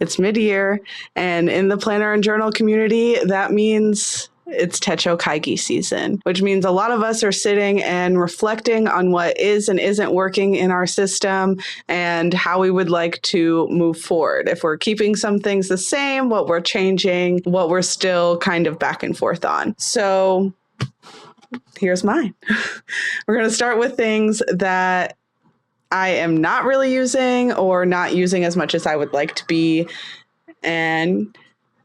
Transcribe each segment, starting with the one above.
It's mid-year, and in the planner and journal community, that means it's Techo Kaigi season, which means a lot of us are sitting and reflecting on what is and isn't working in our system and how we would like to move forward. If we're keeping some things the same, what we're changing, what we're still kind of back and forth on. So here's mine. We're going to start with things that I am not really using or not using as much as I would like to be. And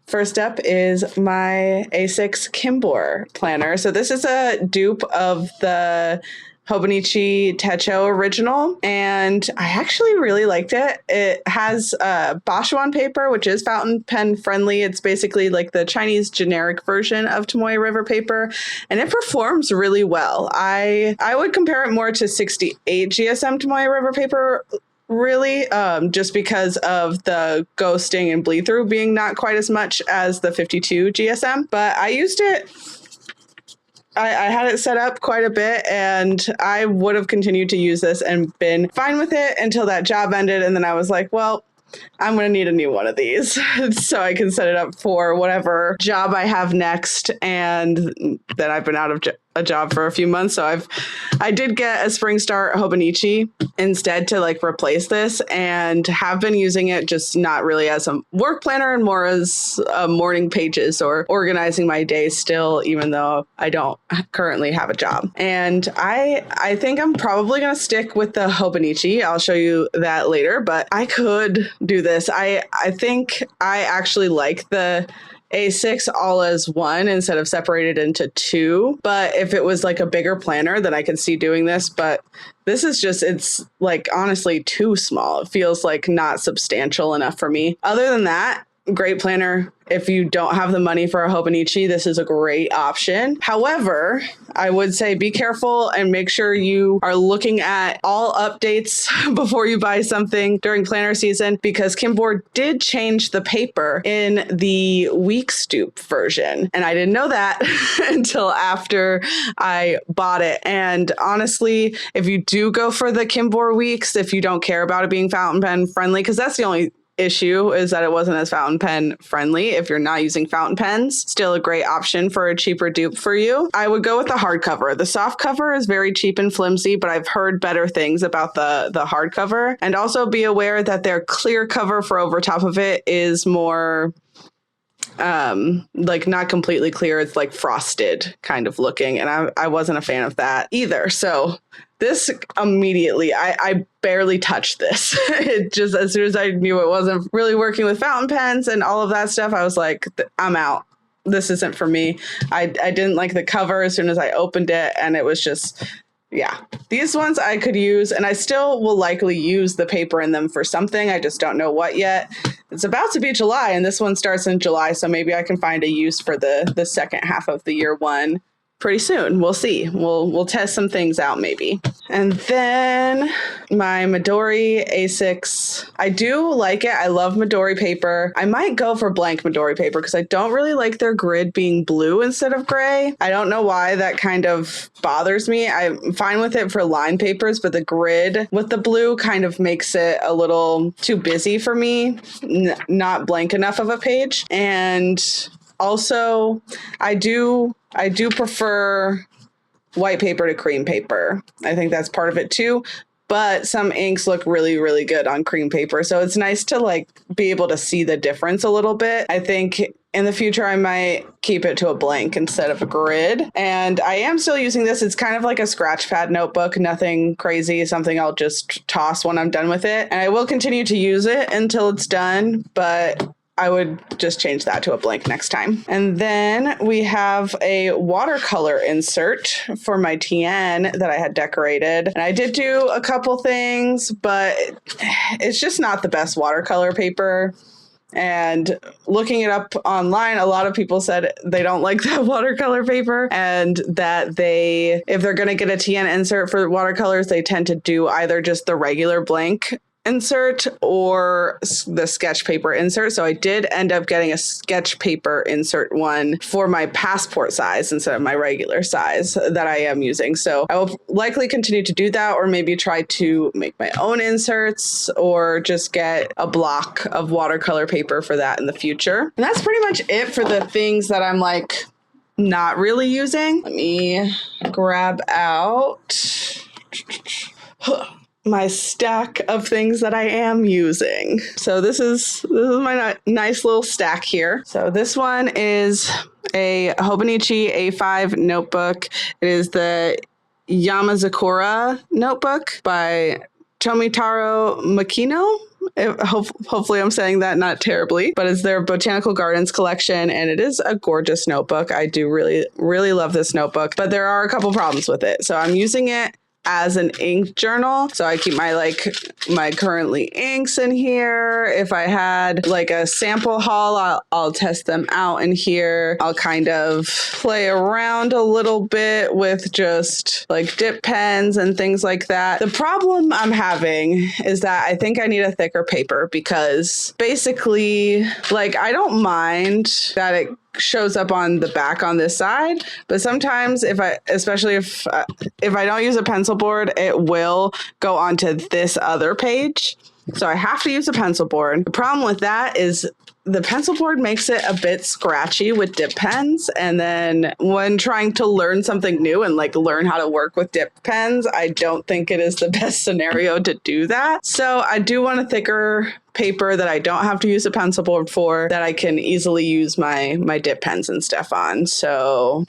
first up is my A6 Kimbor planner. So this is a dupe of the Hobonichi Techo original, and I actually really liked it. It has Bashuan paper, which is fountain pen friendly. It's basically like the Chinese generic version of Tomoe River paper, and it performs really well. I would compare it more to 68 GSM Tomoe River paper, really, just because of the ghosting and bleed through being not quite as much as the 52 GSM. But I used it, I had it set up quite a bit, and I would have continued to use this and been fine with it until that job ended. And then I was like, well, I'm going to need a new one of these so I can set it up for whatever job I have next. And then I've been out of a job for a few months. So I did get a Spring Start Hobonichi instead to like replace this, and have been using it just not really as a work planner and more as morning pages or organizing my day still, even though I don't currently have a job. And I think I'm probably going to stick with the Hobonichi. I'll show you that later, but I could do this. I think I actually like the A6 all as one instead of separated into two. But if it was like a bigger planner, then I could see doing this. But this is just, it's like honestly too small. It feels like not substantial enough for me. Other than that, great planner. If you don't have the money for a Hobonichi, this is a great option. However, I would say be careful and make sure you are looking at all updates before you buy something during planner season, because Kimbor did change the paper in the Weeks dupe version. And I didn't know that until after I bought it. And honestly, if you do go for the Kimbor Weeks, if you don't care about it being fountain pen friendly, because that's the only issue is that it wasn't as fountain pen friendly. If you're not using fountain pens, still a great option for a cheaper dupe for you. I would go with the hardcover. The soft cover is very cheap and flimsy, but I've heard better things about the hardcover. And also be aware that their clear cover for over top of it is more like not completely clear. It's like frosted kind of looking, and I wasn't a fan of that either. So this immediately, I barely touched this. It just, as soon as I knew it wasn't really working with fountain pens and all of that stuff, I was like, I'm out. This isn't for me. I didn't like the cover as soon as I opened it, and it was just, yeah. These ones I could use, and I still will likely use the paper in them for something. I just don't know what yet. It's about to be July, and this one starts in July, so maybe I can find a use for the second half of the year one pretty soon. We'll see. We'll test some things out maybe. And then my Midori A6. I do like it. I love Midori paper. I might go for blank Midori paper because I don't really like their grid being blue instead of gray. I don't know why that kind of bothers me. I'm fine with it for line papers, but the grid with the blue kind of makes it a little too busy for me. Not blank enough of a page. And also, I do prefer white paper to cream paper. I think that's part of it too. But some inks look really, really good on cream paper. So it's nice to like be able to see the difference a little bit. I think in the future, I might keep it to a blank instead of a grid. And I am still using this. It's kind of like a scratch pad notebook, nothing crazy, something I'll just toss when I'm done with it. And I will continue to use it until it's done, but I would just change that to a blank next time. And then we have a watercolor insert for my TN that I had decorated. And I did do a couple things, but it's just not the best watercolor paper. And looking it up online, a lot of people said they don't like that watercolor paper, and that if they're going to get a TN insert for watercolors, they tend to do either just the regular blank insert or the sketch paper insert. So I did end up getting a sketch paper insert one for my passport size instead of my regular size that I am using. So I will likely continue to do that, or maybe try to make my own inserts or just get a block of watercolor paper for that in the future. And that's pretty much it for the things that I'm like not really using. Let me grab out my stack of things that I am using. So this is my nice little stack here. So this one is a Hobonichi A5 notebook. It is the Yamazakura notebook by Tomitaro Makino. Hopefully I'm saying that not terribly, but it's their Botanical Gardens collection, and it is a gorgeous notebook. I do really, really love this notebook, but there are a couple problems with it. So I'm using it as an ink journal. So I keep my currently inks in here. If I had like a sample haul, I'll test them out in here. I'll kind of play around a little bit with just like dip pens and things like that. The problem I'm having is that I think I need a thicker paper, because basically, like, I don't mind that it shows up on the back on this side, but sometimes especially if I don't use a pencil board, it will go onto this other page. So I have to use a pencil board. The problem with that is the pencil board makes it a bit scratchy with dip pens. And then when trying to learn something new and like learn how to work with dip pens, I don't think it is the best scenario to do that. So I do want a thicker paper that I don't have to use a pencil board for, that I can easily use my dip pens and stuff on. So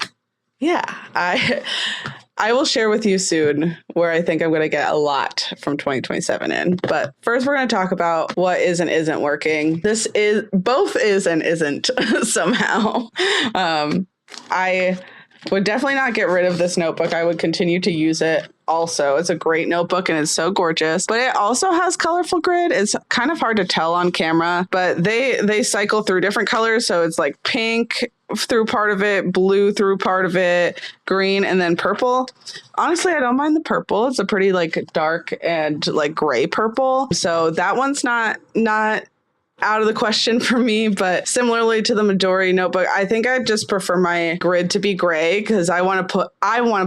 yeah, I will share with you soon where I think I'm going to get a lot from 2027 in. But first, we're going to talk about what is and isn't working. This is both is and isn't somehow. I would definitely not get rid of this notebook. I would continue to use it. Also, it's a great notebook and it's so gorgeous, but it also has colorful grid. It's kind of hard to tell on camera, but they cycle through different colors. So it's like pink through part of it, blue through part of it, green, and then purple. Honestly, I don't mind the purple. It's a pretty like dark and like gray purple. So that one's not out of the question for me, but similarly to the Midori notebook, I think I just prefer my grid to be gray, because I want to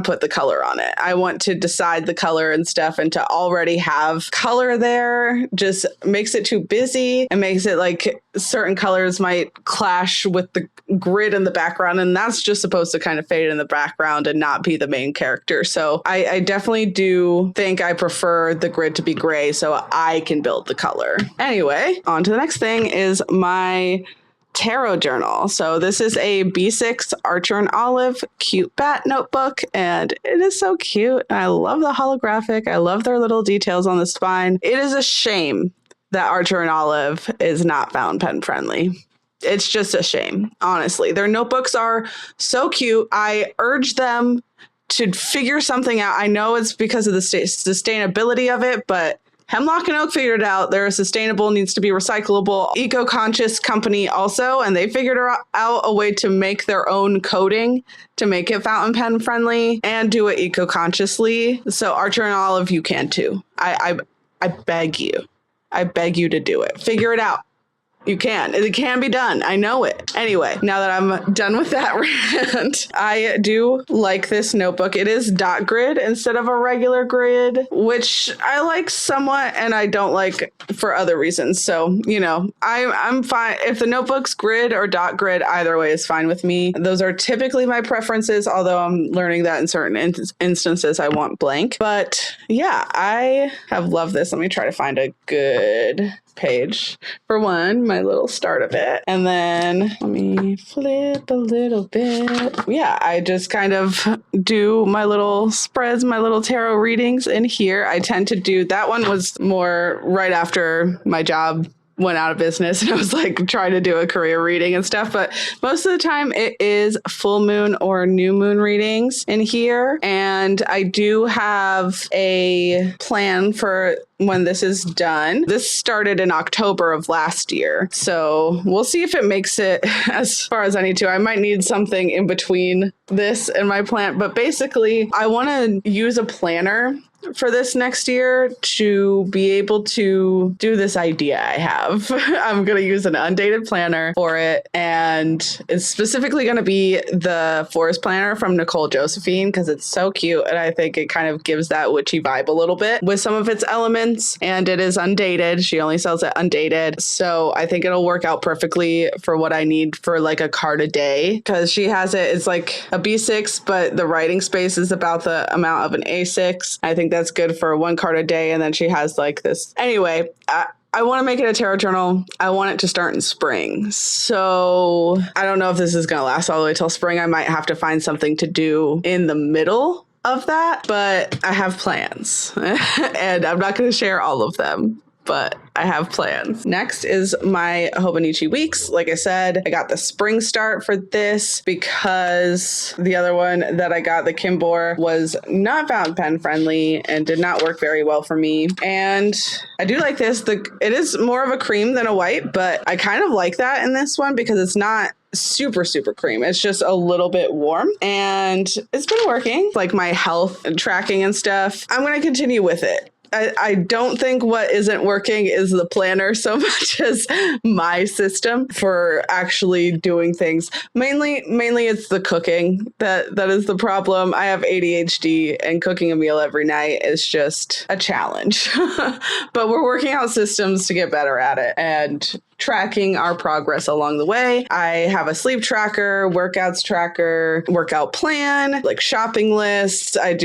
put the color on it. I want to decide the color and stuff, and to already have color there just makes it too busy and makes it like certain colors might clash with the grid in the background, and that's just supposed to kind of fade in the background and not be the main character. So I definitely do think I prefer the grid to be gray so I can build the color. Anyway, on to the next thing is my tarot journal. So this is a B6 Archer and Olive cute bat notebook, and it is so cute. And I love the holographic. I love their little details on the spine. It is a shame that Archer and Olive is not fountain pen friendly. It's just a shame, honestly. Their notebooks are so cute. I urge them to figure something out. I know it's because of the sustainability of it, but Hemlock and Oak figured it out. They're a sustainable, needs to be recyclable, eco-conscious company also, and they figured out a way to make their own coating to make it fountain pen friendly and do it eco-consciously. So Archer and Olive, you can too. I beg you. I beg you to do it. Figure it out. You can. It can be done. I know it. Anyway, now that I'm done with that rant, I do like this notebook. It is dot grid instead of a regular grid, which I like somewhat and I don't like for other reasons. So, you know, I'm fine. If the notebook's grid or dot grid, either way is fine with me. Those are typically my preferences, although I'm learning that in certain instances I want blank. But yeah, I have loved this. Let me try to find a good page for one, my little start of it, and then let me flip a little bit. Yeah, I just kind of do my little spreads, my little tarot readings in here. I tend to do that one was more right after my job went out of business and I was like trying to do a career reading and stuff, but most of the time it is full moon or new moon readings in here. And I do have a plan for when this is done. This started in October of last year, so we'll see if it makes it as far as I need to. I might need something in between this and my plant, but basically I want to use a planner for this next year to be able to do this idea I have. I'm going to use an undated planner for it, and it's specifically going to be the forest planner from Nicole Josephine because it's so cute, and I think it kind of gives that witchy vibe a little bit with some of its elements, and it is undated. She only sells it undated, so I think it'll work out perfectly for what I need for like a card a day, because she has it's like a B6, but the writing space is about the amount of an A6. I think that's good for one card a day, and then she has like this. Anyway, I want to make it a tarot journal. I want it to start in spring. So I don't know if this is going to last all the way till spring. I might have to find something to do in the middle of that, but I have plans and I'm not going to share all of them, but I have plans. Next is my Hobonichi weeks. Like I said, I got the spring start for this because the other one that I got, the Kimbor, was not fountain pen friendly and did not work very well for me. And I do like this. It is more of a cream than a white, but I kind of like that in this one because it's not super cream. It's just a little bit warm and it's been working, like my health tracking and stuff. I'm going to continue with it. I don't think what isn't working is the planner so much as my system for actually doing things. Mainly it's the cooking that is the problem. I have ADHD and cooking a meal every night is just a challenge. But we're working out systems to get better at it and tracking our progress along the way. I have a sleep tracker, workouts tracker, workout plan, like shopping lists. I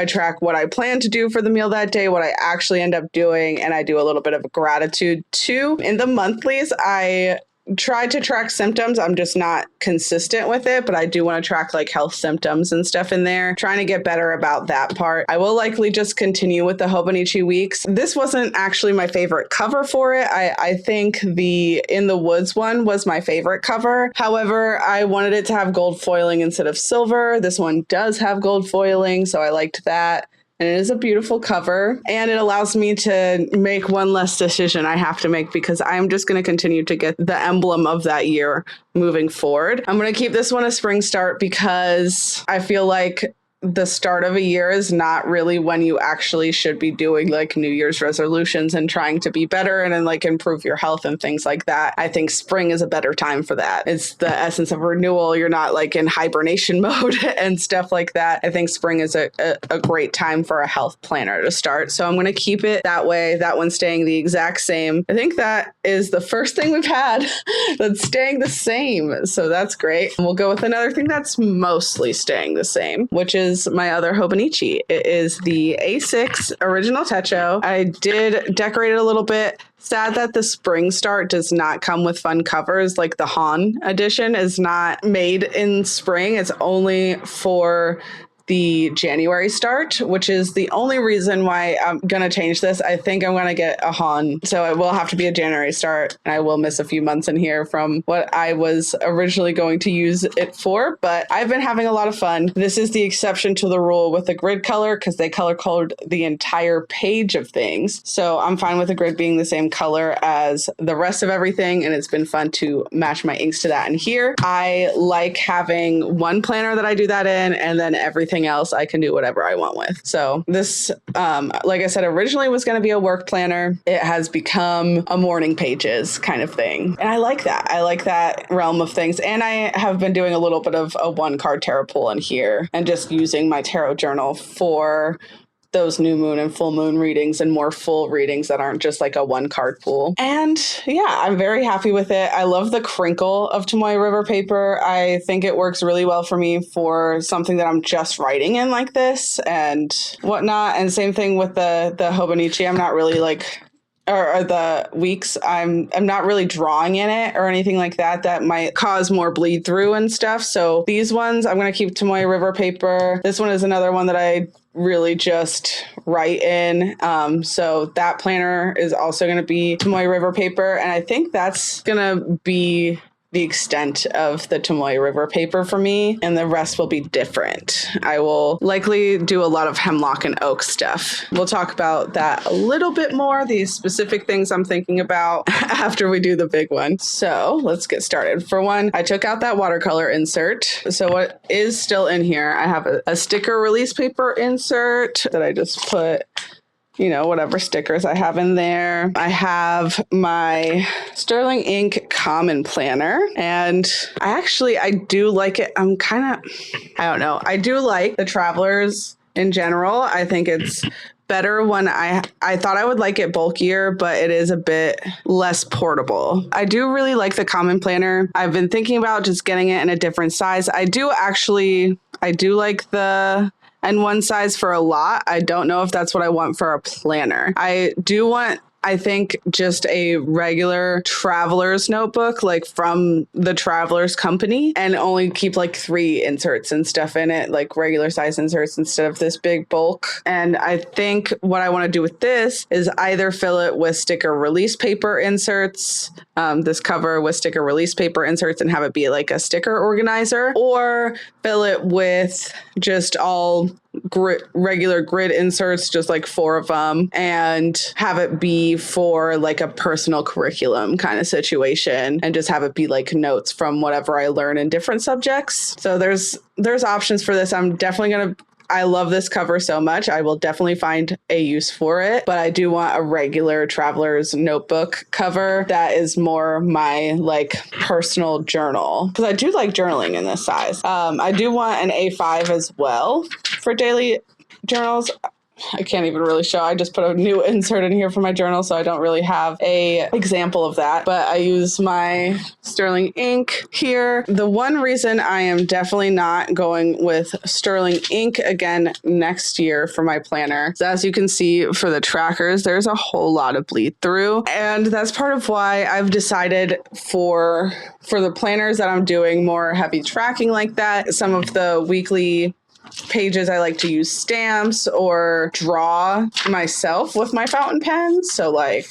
track what I plan to do for the meal that day, what I actually end up doing, and I do a little bit of gratitude too. In the monthlies, I tried to track symptoms. I'm just not consistent with it, but I do want to track like health symptoms and stuff in there, trying to get better about that part. I will likely just continue with the Hobonichi weeks. This wasn't actually my favorite cover for it. I think the In the Woods one was my favorite cover. However, I wanted it to have gold foiling instead of silver. This one does have gold foiling, so I liked that. And it is a beautiful cover, and it allows me to make one less decision I have to make because I'm just going to continue to get the emblem of that year moving forward. I'm going to keep this one a spring start because I feel like the start of a year is not really when you actually should be doing like New Year's resolutions and trying to be better and then like improve your health and things like that. I think spring is a better time for that. It's the essence of renewal. You're not like in hibernation mode and stuff like that. I think spring is a great time for a health planner to start. So I'm going to keep it that way. That one's staying the exact same. I think that is the first thing we've had that's staying the same. So that's great. And we'll go with another thing that's mostly staying the same, which is my other Hobonichi. It is the A6 original Techo. I did decorate it a little bit. Sad that the spring start does not come with fun covers. Like the Han edition is not made in spring. It's only for the January start, which is the only reason why I'm going to change this. I think I'm going to get a Han. So it will have to be a January start. And I will miss a few months in here from what I was originally going to use it for. But I've been having a lot of fun. This is the exception to the rule with the grid color because they color code the entire page of things. So I'm fine with the grid being the same color as the rest of everything. And it's been fun to match my inks to that. And here I like having one planner that I do that in, and then everything else I can do whatever I want with. So this, like I said, originally was going to be a work planner. It has become a morning pages kind of thing. And I like that. I like that realm of things. And I have been doing a little bit of a one card tarot pull in here and just using my tarot journal for those new moon and full moon readings and more full readings that aren't just like a one card pool. And yeah, I'm very happy with it. I love the crinkle of Tomoe River paper. I think it works really well for me for something that I'm just writing in like this and whatnot. And same thing with the Hobonichi. I'm not really like or the weeks, I'm not really drawing in it or anything like that. That might cause more bleed through and stuff. So these ones, I'm going to keep Tomoe River paper. This one is another one that I really just write in. So that planner is also going to be Tomoe River paper. And I think that's going to be the extent of the Tomoe River paper for me, and the rest will be different. I will likely do a lot of hemlock and oak stuff. We'll talk about that a little bit more, these specific things I'm thinking about after we do the big one. So let's get started. For one, I took out that watercolor insert. So what is still in here, I have a sticker release paper insert that I just put, you know, whatever stickers I have in there. I have my Sterling Ink Common Planner, and I do like it. I don't know. I do like the Travelers in general. I think it's better when I thought I would like it bulkier, but it is a bit less portable. I do really like the Common Planner. I've been thinking about just getting it in a different size. I do like the N1 size for a lot. I don't know if that's what I want for a planner. I do want, I think, just a regular traveler's notebook, like from the Travelers company, and only keep like 3 inserts and stuff in it, like regular size inserts instead of this big bulk. And I think what I want to do with this is either fill it with sticker release paper inserts, this cover with sticker release paper inserts, and have it be like a sticker organizer, or fill it with just all regular grid inserts, just like 4 of them, and have it be for like a personal curriculum kind of situation, and just have it be like notes from whatever I learn in different subjects. So there's options for this. I love this cover so much. I will definitely find a use for it, but I do want a regular Traveler's notebook cover that is more my like personal journal, because I do like journaling in this size. I do want an A5 as well for daily journals. I can't even really show. I just put a new insert in here for my journal, so I don't really have a example of that, but I use my Sterling ink here. The one reason I am definitely not going with Sterling ink again next year for my planner is, as you can see for the trackers, there's a whole lot of bleed through, and that's part of why I've decided for the planners that I'm doing more heavy tracking like that, some of the weekly pages I like to use stamps or draw myself with my fountain pens. So like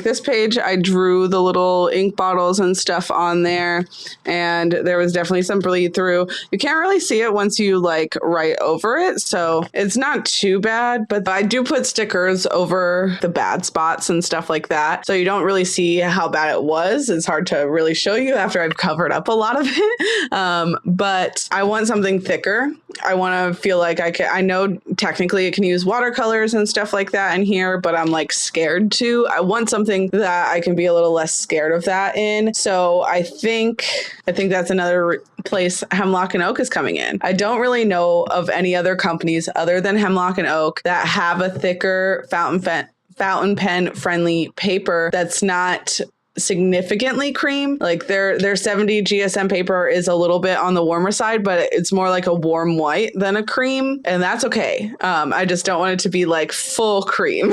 this page, I drew the little ink bottles and stuff on there, and there was definitely some bleed through. You can't really see it once you like write over it, so it's not too bad, but I do put stickers over the bad spots and stuff like that, so you don't really see how bad it was. It's hard to really show you after I've covered up a lot of it, but I want something thicker. I want to feel like I know technically it can use watercolors and stuff like that in here, but I'm like scared to. I want something that I can be a little less scared of that in. So I think that's another place Hemlock and Oak is coming in. I don't really know of any other companies other than Hemlock and Oak that have a thicker fountain pen friendly paper that's not significantly cream. Like their 70 GSM paper is a little bit on the warmer side, but it's more like a warm white than a cream, and that's okay. I just don't want it to be like full cream.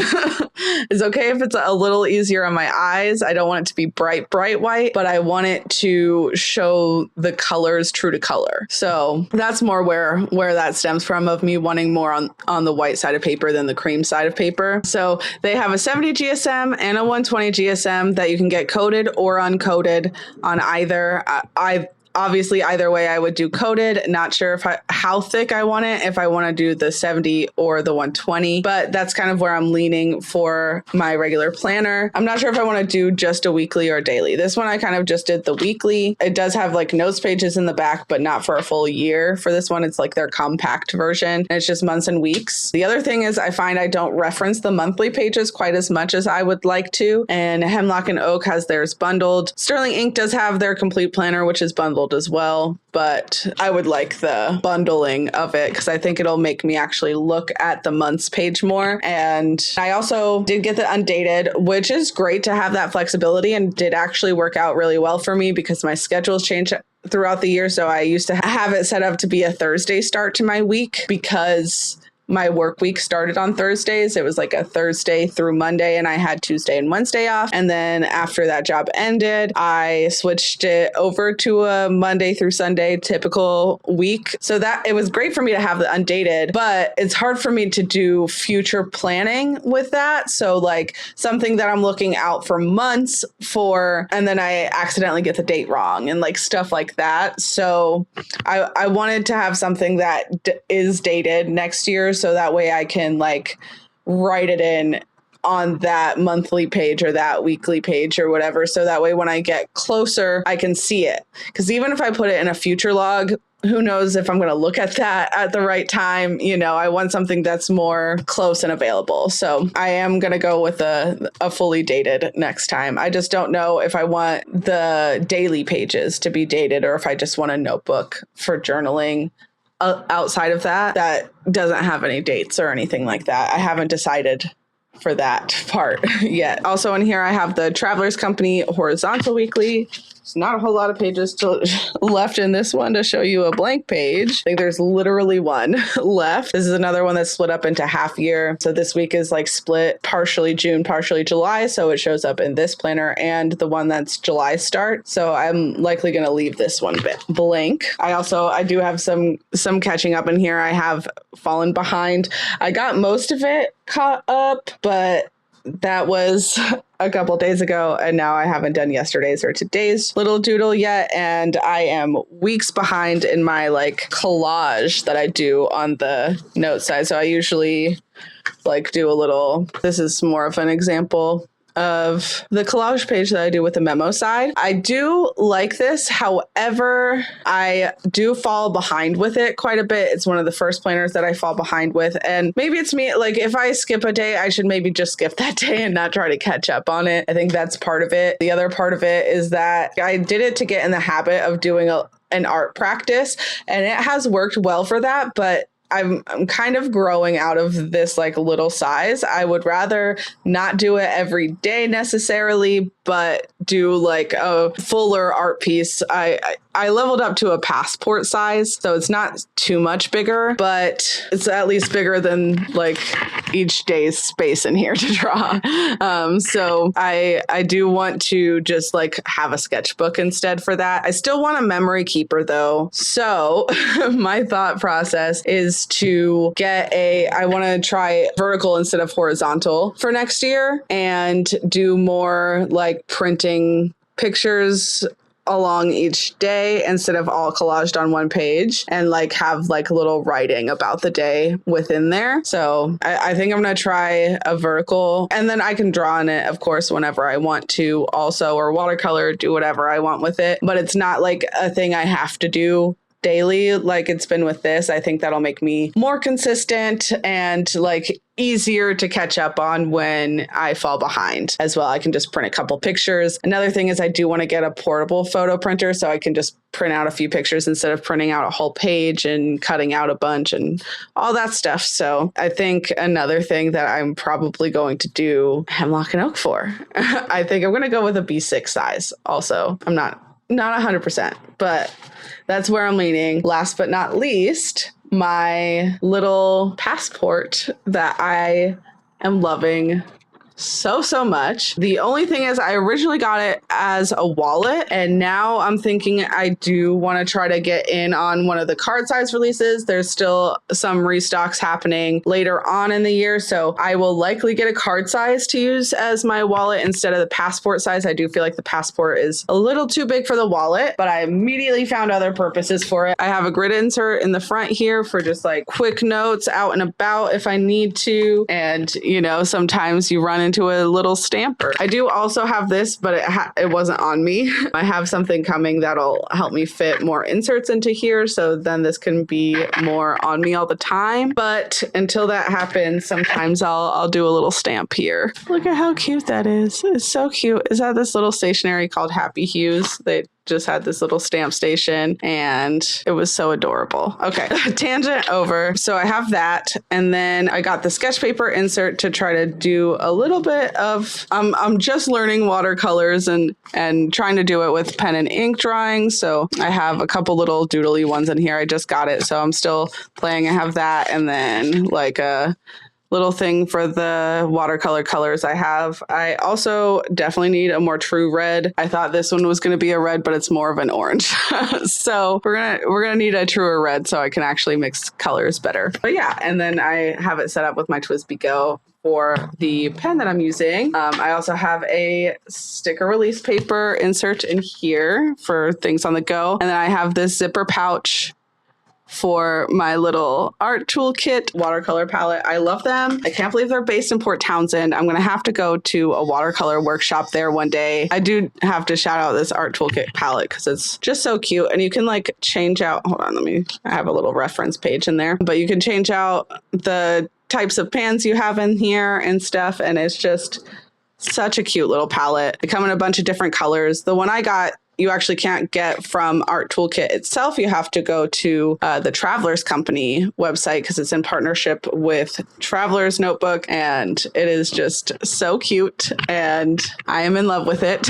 It's okay if it's a little easier on my eyes. I don't want it to be bright white, but I want it to show the colors true to color. So that's more where that stems from, of me wanting more on the white side of paper than the cream side of paper. So they have a 70 GSM and a 120 GSM that you can get coated or uncoated on either. Obviously, either way, I would do coated. Not sure how thick I want it, if I want to do the 70 or the 120, but that's kind of where I'm leaning for my regular planner. I'm not sure if I want to do just a weekly or daily. This one, I kind of just did the weekly. It does have like notes pages in the back, but not for a full year. For this one, it's like their compact version, and it's just months and weeks. The other thing is I find I don't reference the monthly pages quite as much as I would like to, and Hemlock and Oak has theirs bundled. Sterling Ink does have their complete planner, which is bundled as well, but I would like the bundling of it because I think it'll make me actually look at the months page more. And I also did get the undated, which is great to have that flexibility, and did actually work out really well for me because my schedules change throughout the year. So I used to have it set up to be a Thursday start to my week because my work week started on Thursdays. It was like a Thursday through Monday, and I had Tuesday and Wednesday off. And then after that job ended, I switched it over to a Monday through Sunday typical week. So that it was great for me to have the undated, but it's hard for me to do future planning with that. So like something that I'm looking out for months for, and then I accidentally get the date wrong and like stuff like that. So I wanted to have something that is dated next year, so that way I can like write it in on that monthly page or that weekly page or whatever. So that way when I get closer, I can see it. Because even if I put it in a future log, who knows if I'm going to look at that at the right time. You know, I want something that's more close and available. So I am going to go with a fully dated next time. I just don't know if I want the daily pages to be dated or if I just want a notebook for journaling outside of that doesn't have any dates or anything like that. I haven't decided for that part yet. Also in here, I have the Travelers Company Horizontal Weekly. There's not a whole lot of pages left in this one to show you a blank page. I think there's literally one left. This is another one that's split up into half year. So this week is like split partially June, partially July. So it shows up in this planner and the one that's July start. So I'm likely going to leave this one blank. I do have some catching up in here. I have fallen behind. I got most of it caught up, but that was a couple days ago, and now I haven't done yesterday's or today's little doodle yet, and I am weeks behind in my like collage that I do on the note side. So I usually like do a little, this is more of an example of the collage page that I do with the memo side. I do like this. However, I do fall behind with it quite a bit. It's one of the first planners that I fall behind with. And maybe it's me, like if I skip a day, I should maybe just skip that day and not try to catch up on it. I think that's part of it. The other part of it is that I did it to get in the habit of doing an art practice, and it has worked well for that, but I'm kind of growing out of this like little size. I would rather not do it every day necessarily, but do like a fuller art piece. I leveled up to a passport size, so it's not too much bigger, but it's at least bigger than like each day's space in here to draw. So I do want to just like have a sketchbook instead for that. I still want a memory keeper though. So my thought process is to get I want to try vertical instead of horizontal for next year and do more like printing pictures along each day instead of all collaged on one page, and like have like little writing about the day within there. So I think I'm going to try a vertical, and then I can draw on it, of course, whenever I want to also, or watercolor, do whatever I want with it. But it's not like a thing I have to do daily like it's been with this. I think that'll make me more consistent and like easier to catch up on when I fall behind as well. I can just print a couple pictures. Another thing is I do want to get a portable photo printer so I can just print out a few pictures instead of printing out a whole page and cutting out a bunch and all that stuff. So I think another thing that I'm probably going to do hemlock and oak for, I think I'm going to go with a B6 size also. I'm not 100%, but that's where I'm leaning. Last but not least, my little passport that I am loving so much. The only thing is I originally got it as a wallet, and now I'm thinking I do want to try to get in on one of the card size releases. There's still some restocks happening later on in the year, so I will likely get a card size to use as my wallet instead of the passport size. I do feel like the passport is a little too big for the wallet, but I immediately found other purposes for it. I have a grid insert in the front here for just like quick notes out and about if I need to, and you know, sometimes you run into a little stamper. I do also have this, but it wasn't on me. I have something coming that'll help me fit more inserts into here, so then this can be more on me all the time. But until that happens, sometimes I'll do a little stamp here. Look at how cute that is. It's so cute. Is that this little stationery called Happy Hues? They just had this little stamp station, and it was so adorable. Okay, tangent over. So I have that, and then I got the sketch paper insert to try to do a little bit of, I'm just learning watercolors and trying to do it with pen and ink drawing. So I have a couple little doodly ones in here. I just got it, so I'm still playing. I have that, and then like a little thing for the watercolor colors I also definitely need a more true red. I thought this one was going to be a red, but it's more of an orange. So we're gonna need a truer red so I can actually mix colors better. But yeah, and then I have it set up with my TWSBI Go for the pen that I'm using. I also have a sticker release paper insert in here for things on the go. And then I have this zipper pouch for my little art toolkit watercolor palette. I love them. I can't believe they're based in Port Townsend. I'm going to have to go to a watercolor workshop there one day. I do have to shout out this art toolkit palette because it's just so cute. And you can like change out, hold on, I have a little reference page in there, but you can change out the types of pans you have in here and stuff. And it's just such a cute little palette. They come in a bunch of different colors. The one I got, you actually can't get from Art Toolkit itself. You have to go to the Travelers Company website because it's in partnership with Travelers Notebook, and it is just so cute, and I am in love with it.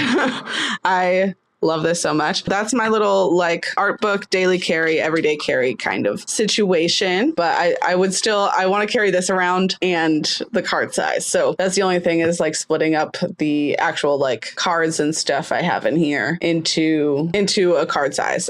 I love this so much. That's my little like art book, daily carry, everyday carry kind of situation. But I want to carry this around and the card size. So that's the only thing is like splitting up the actual like cards and stuff I have in here into a card size.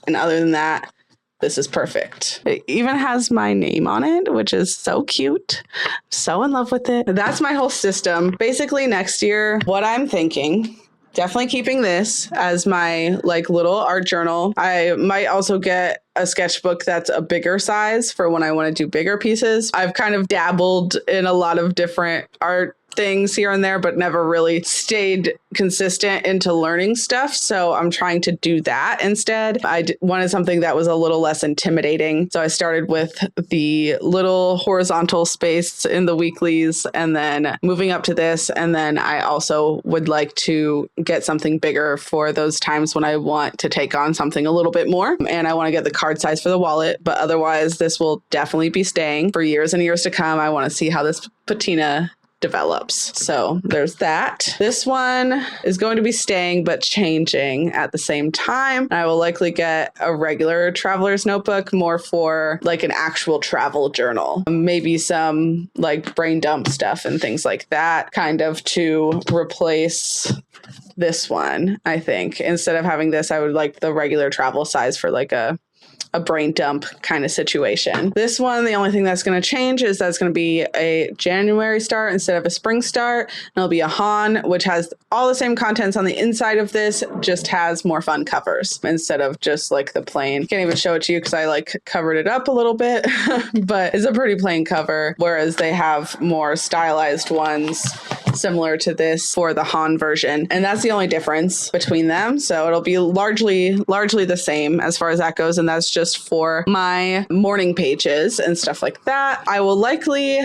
And other than that, this is perfect. It even has my name on it, which is so cute. So in love with it. That's my whole system. Basically next year, what I'm thinking, definitely keeping this as my like little art journal. I might also get a sketchbook that's a bigger size for when I want to do bigger pieces. I've kind of dabbled in a lot of different art things here and there, but never really stayed consistent into learning stuff. So I'm trying to do that instead. I wanted something that was a little less intimidating. So I started with the little horizontal space in the weeklies and then moving up to this. And then I also would like to get something bigger for those times when I want to take on something a little bit more. And I want to get the card size for the wallet, but otherwise this will definitely be staying for years and years to come. I want to see how this patina develops. So there's that. This one is going to be staying but changing at the same time. I will likely get a regular traveler's notebook more for like an actual travel journal. Maybe some like brain dump stuff and things like that kind of to replace this one. I think instead of having this, I would like the regular travel size for like a brain dump kind of situation. This one, the only thing that's going to change is that's going to be a January start instead of a spring start. And it'll be a Han, which has all the same contents on the inside of this, just has more fun covers instead of just like the plain. Can't even show it to you because I like covered it up a little bit, but it's a pretty plain cover, whereas they have more stylized ones similar to this for the Han version. And that's the only difference between them. So it'll be largely the same as far as that goes. And that's just for my morning pages and stuff like that. I will likely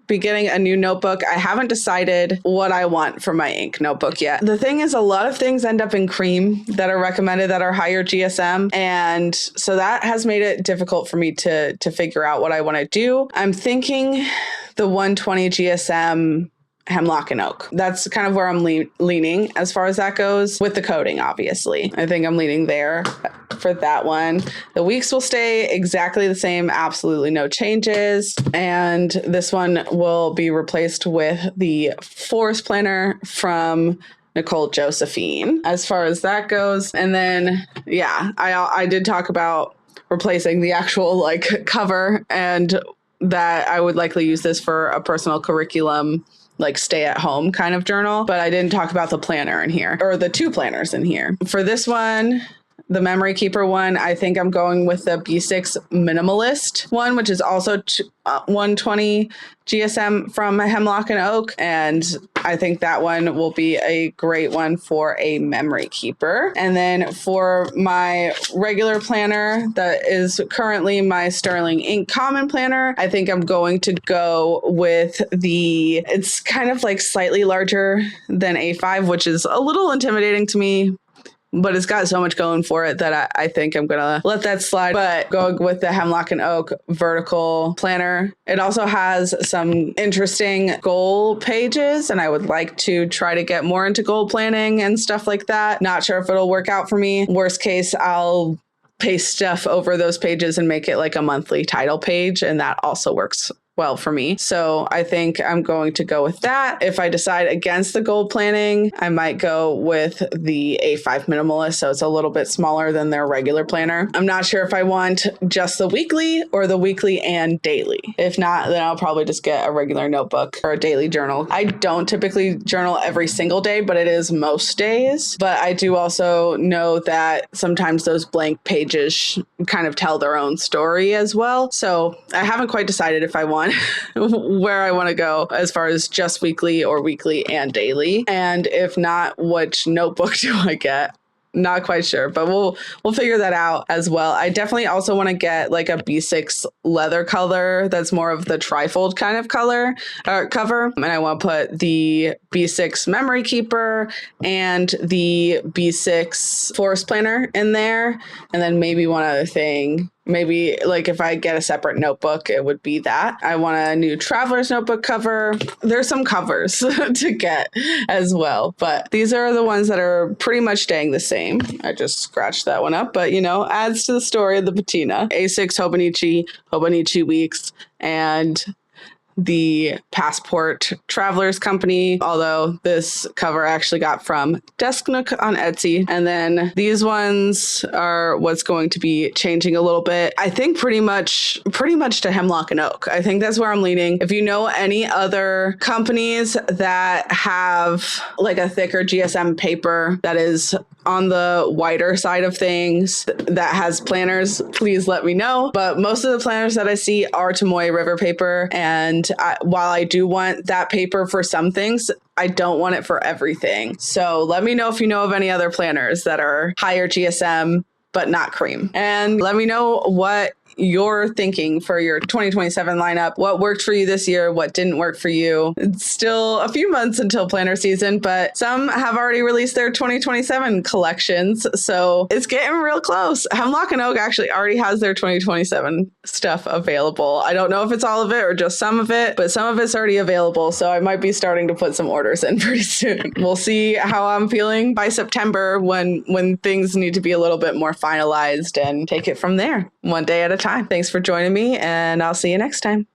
be getting a new notebook. I haven't decided what I want for my ink notebook yet. The thing is, a lot of things end up in cream that are recommended that are higher GSM. And so that has made it difficult for me to figure out what I want to do. I'm thinking the 120 GSM hemlock and oak. That's kind of where I'm leaning as far as that goes with the coating, obviously. I think I'm leaning there for that one. The weeks will stay exactly the same, absolutely no changes. And this one will be replaced with the forest planner from Nicole Josephine as far as that goes. And then, yeah, I did talk about replacing the actual like cover and that I would likely use this for a personal curriculum like stay at home kind of journal, but I didn't talk about the planner in here or the two planners in here. For this one, the memory keeper one, I think I'm going with the B6 minimalist one, which is also 120 GSM from Hemlock and Oak. And I think that one will be a great one for a memory keeper. And then for my regular planner, that is currently my Sterling Ink Common Planner, I think I'm going to go with it's kind of like slightly larger than A5, which is a little intimidating to me but it's got so much going for it that I think I'm going to let that slide. But go with the Hemlock and Oak vertical planner. It also has some interesting goal pages, and I would like to try to get more into goal planning and stuff like that. Not sure if it'll work out for me. Worst case, I'll paste stuff over those pages and make it like a monthly title page, and that also works well for me. So I think I'm going to go with that. If I decide against the goal planning, I might go with the A5 Minimalist. So it's a little bit smaller than their regular planner. I'm not sure if I want just the weekly or the weekly and daily. If not, then I'll probably just get a regular notebook or a daily journal. I don't typically journal every single day, but it is most days. But I do also know that sometimes those blank pages kind of tell their own story as well. So I haven't quite decided if I want where I want to go as far as just weekly or weekly and daily. And if not, which notebook do I get? Not quite sure, but we'll figure that out as well. I definitely also want to get like a B6 leather color that's more of the trifold kind of color or cover. And I want to put the B6 memory keeper and the B6 forest planner in there. And then maybe one other thing. Maybe like if I get a separate notebook, it would be that. I want a new traveler's notebook cover. There's some covers to get as well, but these are the ones that are pretty much staying the same. I just scratched that one up, but adds to the story of the patina. A6 Hobonichi Weeks, and the Passport Travelers Company, although this cover I actually got from Desk Nook on Etsy. And then these ones are what's going to be changing a little bit. I think pretty much to Hemlock and Oak. I think that's where I'm leaning. If you know any other companies that have like a thicker GSM paper that is on the wider side of things that has planners, please let me know. But most of the planners that I see are Tomoe River paper. And while I do want that paper for some things, I don't want it for everything. So let me know if you know of any other planners that are higher GSM, but not cream. And let me know what you're thinking for your 2027 lineup. What worked for you this year? What didn't work for you? It's still a few months until planner season, but some have already released their 2027 collections. So it's getting real close. Hemlock and Oak actually already has their 2027 stuff available. I don't know if it's all of it or just some of it, but some of it's already available. So I might be starting to put some orders in pretty soon. We'll see how I'm feeling by September when things need to be a little bit more finalized, and take it from there, one day at a time. Thanks for joining me, and I'll see you next time.